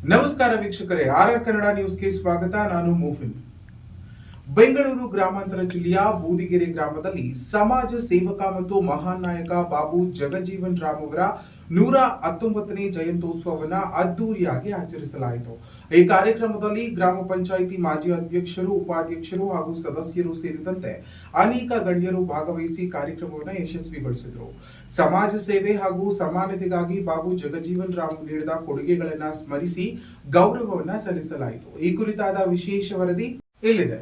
ನಮಸ್ಕಾರ ವೀಕ್ಷಕರೇ, ಆರ್ಆರ್ ಕನ್ನಡ ನ್ಯೂಸ್ಗೆ ಸ್ವಾಗತ. ನಾನು ಮೋಹನ್. ಬೆಂಗಳೂರು ಗ್ರಾಮಾಂತರ ಜಿಲ್ಲೆಯ ಬೂದಿಗೆರೆ ಗ್ರಾಮದಲ್ಲಿ ಸಮಾಜ ಸೇವಕ ಮತ್ತು ಮಹಾನ್ ನಾಯಕ ಬಾಬು ಜಗಜೀವನ್ ರಾಮ್ ಅವರ 119ನೇ ಜಯಂತ್ಯೋತ್ಸವವನ್ನು ಅದ್ದೂರಿಯಾಗಿ ಆಚರಿಸಲಾಯಿತು. ಈ ಕಾರ್ಯಕ್ರಮದಲ್ಲಿ ಗ್ರಾಮ ಪಂಚಾಯಿತಿ ಮಾಜಿ ಅಧ್ಯಕ್ಷರು, ಉಪಾಧ್ಯಕ್ಷರು ಹಾಗೂ ಸದಸ್ಯರು ಸೇರಿದಂತೆ ಅನೇಕ ಗಣ್ಯರು ಭಾಗವಹಿಸಿ ಕಾರ್ಯಕ್ರಮವನ್ನು ಯಶಸ್ವಿಗೊಳಿಸಿದರು. ಸಮಾಜ ಸೇವೆ ಹಾಗೂ ಸಮಾನತೆಗಾಗಿ ಬಾಬು ಜಗಜೀವನ್ ರಾಮ್ ನೀಡಿದ ಕೊಡುಗೆಗಳನ್ನು ಸ್ಮರಿಸಿ ಗೌರವವನ್ನು ಸಲ್ಲಿಸಲಾಯಿತು. ಈ ಕುರಿತಾದ ವಿಶೇಷ ವರದಿ ಇಲ್ಲಿದೆ.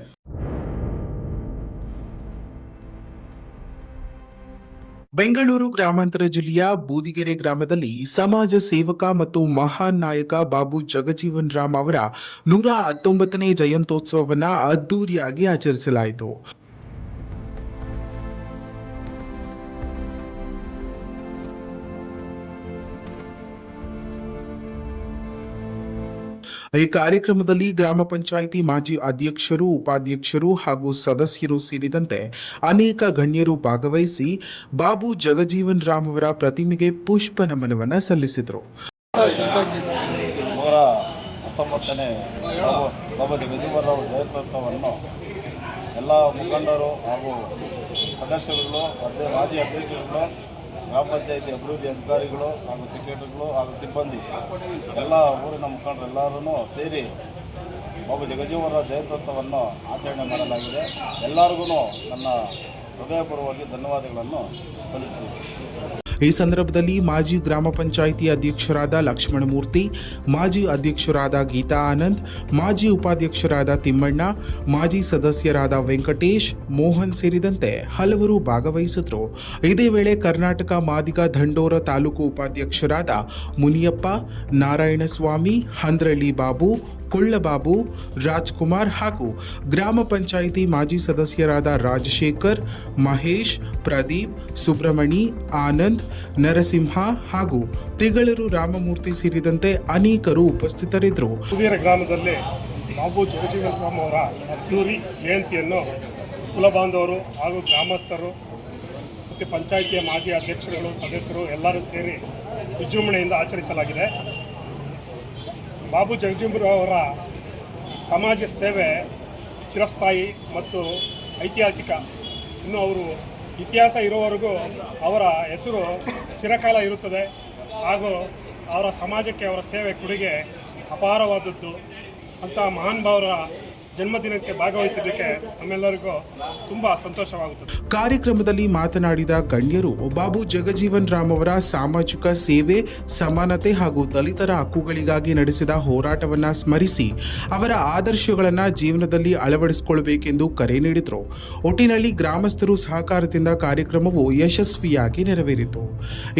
ಬೆಂಗಳೂರು ಗ್ರಾಮಾಂತರ ಜಿಲ್ಲೆಯ ಬೂದಿಗೆರೆ ಗ್ರಾಮದಲ್ಲಿ ಸಮಾಜ ಸೇವಕ ಮತ್ತು ಮಹಾನ್ ನಾಯಕ ಬಾಬು ಜಗಜೀವನ್ ರಾಮ್ ಅವರ 119ನೇ ಜಯಂತ್ಯೋತ್ಸವವನ್ನು ಅದ್ದೂರಿಯಾಗಿ ಆಚರಿಸಲಾಯಿತು. ಈ ಕಾರ್ಯಕ್ರಮದಲ್ಲಿ ಗ್ರಾಮ ಪಂಚಾಯಿತಿ ಮಾಜಿ ಅಧ್ಯಕ್ಷರು, ಉಪಾಧ್ಯಕ್ಷರು ಹಾಗೂ ಸದಸ್ಯರು ಸೇರಿದಂತೆ ಅನೇಕ ಗಣ್ಯರು ಭಾಗವಹಿಸಿ ಬಾಬು ಜಗಜೀವನ್ ರಾಮ್ ಅವರ ಪ್ರತಿಮೆಗೆ ಪುಷ್ಪ ನಮನವನ್ನು ಸಲ್ಲಿಸಿದರು. ಬಾಬಾ ಜಗಜೀವನ್ ರಾವ್ ಜಯಂತ್ಯೋತ್ಸವವನ್ನು ಎಲ್ಲ ಮುಖಂಡರು ಹಾಗೂ ಸದಸ್ಯರುಗಳು, ಮಾಜಿ ಅಧ್ಯಕ್ಷರುಗಳು, ಗ್ರಾಮ ಪಂಚಾಯಿತಿ ಅಭಿವೃದ್ಧಿ ಅಧಿಕಾರಿಗಳು ಹಾಗೂ ಸೆಕ್ರೆಟರಿಗಳು ಹಾಗೂ ಸಿಬ್ಬಂದಿ ಎಲ್ಲ ಊರಿನ ಮುಖಂಡರೆಲ್ಲರೂ ಸೇರಿ ಬಾಬು ಜಗಜೀವನ್ ರಾವ್ ಜಯಂತ್ಯೋತ್ಸವವನ್ನು ಆಚರಣೆ ಮಾಡಲಾಗಿದೆ. ಎಲ್ಲರಿಗೂ ನನ್ನ ಹೃದಯಪೂರ್ವಕವಾಗಿ ಧನ್ಯವಾದಗಳನ್ನು ಸಲ್ಲಿಸುತ್ತೇನೆ. ಈ ಸಂದರ್ಭದಲ್ಲಿ ಮಾಜಿ ಗ್ರಾಮ ಪಂಚಾಯಿತಿ ಅಧ್ಯಕ್ಷರಾದ ಲಕ್ಷ್ಮಣಮೂರ್ತಿ, ಮಾಜಿ ಅಧ್ಯಕ್ಷರಾದ ಗೀತಾ ಆನಂದ್, ಮಾಜಿ ಉಪಾಧ್ಯಕ್ಷರಾದ ತಿಮ್ಮಣ್ಣ, ಮಾಜಿ ಸದಸ್ಯರಾದ ವೆಂಕಟೇಶ್, ಮೋಹನ್ ಸೇರಿದಂತೆ ಹಲವರು ಭಾಗವಹಿಸಿದರು. ಇದೇ ವೇಳೆ ಕರ್ನಾಟಕ ಮಾದಿಗ ದಂಡೋರ ತಾಲೂಕು ಉಪಾಧ್ಯಕ್ಷರಾದ ಮುನಿಯಪ್ಪ, ನಾರಾಯಣಸ್ವಾಮಿ, ಹಂದ್ರಳ್ಳಿ ಬಾಬು, ಕುಳ್ಳಬಾಬು, ರಾಜ್ಕುಮಾರ್ ಹಾಗೂ ಗ್ರಾಮ ಪಂಚಾಯಿತಿ ಮಾಜಿ ಸದಸ್ಯರಾದ ರಾಜಶೇಖರ್, ಮಹೇಶ್, ಪ್ರದೀಪ್, ಸುಬ್ರಮಣಿ, ಆನಂದ್, ನರಸಿಂಹ ಹಾಗೂ ತಿಗಳೂರು ರಾಮಮೂರ್ತಿ ಸೇರಿದಂತೆ ಅನೇಕರು ಉಪಸ್ಥಿತರಿದ್ದರು. ಬೂದಿಗೆರೆ ಗ್ರಾಮದಲ್ಲಿ ಬಾಬು ಜಗಜೀವನ್ ರಾಮ್ ಅವರ ಅದ್ದೂರಿ ಜಯಂತಿಯನ್ನು ಕುಲಬಾಂಧವರು ಹಾಗೂ ಗ್ರಾಮಸ್ಥರು ಮತ್ತು ಪಂಚಾಯಿತಿಯ ಮಾಜಿ ಅಧ್ಯಕ್ಷರುಗಳು, ಸದಸ್ಯರು ಎಲ್ಲರೂ ಸೇರಿ ವಿಜೃಂಭಣೆಯಿಂದ ಆಚರಿಸಲಾಗಿದೆ. ಬಾಬು ಜಗಜೀವನ್ ರಾವ್ ಅವರ ಸಮಾಜ ಸೇವೆ ಚಿರಸ್ಥಾಯಿ ಮತ್ತು ಐತಿಹಾಸಿಕ. ಇನ್ನು ಅವರು ಇತಿಹಾಸ ಇರುವವರೆಗೂ ಅವರ ಹೆಸರು ಚಿರಕಾಲ ಇರುತ್ತದೆ ಹಾಗೂ ಅವರ ಸಮಾಜಕ್ಕೆ ಅವರ ಸೇವೆ ಕೊಡುಗೆ ಅಪಾರವಾದದ್ದು. ಅಂಥ ಮಹಾನ್ ಭಾವರ ಜನ್ಮದಿನಕ್ಕೆ ಭಾಗವಹಿಸಿದ್ದಕ್ಕೆ ನಮ್ಮೆಲ್ಲರಿಗೂ ತುಂಬ ಸಂತೋಷವಾಗುತ್ತದೆ. ಕಾರ್ಯಕ್ರಮದಲ್ಲಿ ಮಾತನಾಡಿದ ಗಣ್ಯರು ಬಾಬು ಜಗಜೀವನ್ ರಾಮ್ ಅವರ ಸಾಮಾಜಿಕ ಸೇವೆ, ಸಮಾನತೆ ಹಾಗೂ ದಲಿತರ ಹಕ್ಕುಗಳಿಗಾಗಿ ನಡೆಸಿದ ಹೋರಾಟವನ್ನು ಸ್ಮರಿಸಿ ಅವರ ಆದರ್ಶಗಳನ್ನು ಜೀವನದಲ್ಲಿ ಅಳವಡಿಸಿಕೊಳ್ಳಬೇಕೆಂದು ಕರೆ ನೀಡಿದರು. ಒಟ್ಟಿನಲ್ಲಿ ಗ್ರಾಮಸ್ಥರು ಸಹಕಾರದಿಂದ ಕಾರ್ಯಕ್ರಮವು ಯಶಸ್ವಿಯಾಗಿ ನೆರವೇರಿತು.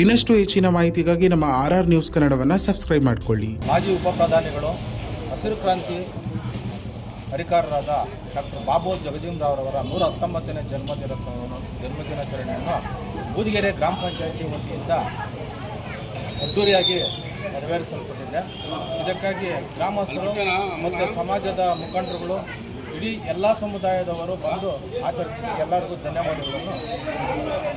ಇನ್ನಷ್ಟು ಹೆಚ್ಚಿನ ಮಾಹಿತಿಗಾಗಿ ನಮ್ಮ ಆರ್ಆರ್ ನ್ಯೂಸ್ ಕನ್ನಡವನ್ನು ಸಬ್ಸ್ಕ್ರೈಬ್ ಮಾಡಿಕೊಳ್ಳಿ. ಮಾಜಿ ಉಪ ಪ್ರಧಾನಿಗಳು, ಹಸಿರು ಕ್ರಾಂತಿ ಹರಿಕಾರರಾದ ಡಾಕ್ಟರ್ ಬಾಬು ಜಗಜೀವನ್ ರಾವ್ ಅವರ 119ನೇ ಜನ್ಮದಿನಾಚರಣೆಯನ್ನು ಬೂದಿಗೆರೆ ಗ್ರಾಮ ಪಂಚಾಯಿತಿ ವತಿಯಿಂದ ಅದ್ದೂರಿಯಾಗಿ ನೆರವೇರಿಸಲ್ಪಟ್ಟಿದೆ. ಇದಕ್ಕಾಗಿ ಗ್ರಾಮಸ್ಥರು ಮತ್ತು ಸಮಾಜದ ಮುಖಂಡರುಗಳು, ಇಡೀ ಎಲ್ಲ ಸಮುದಾಯದವರು ಬಂದು ಆಚರಿಸಿದ ಎಲ್ಲರಿಗೂ ಧನ್ಯವಾದಗಳನ್ನು.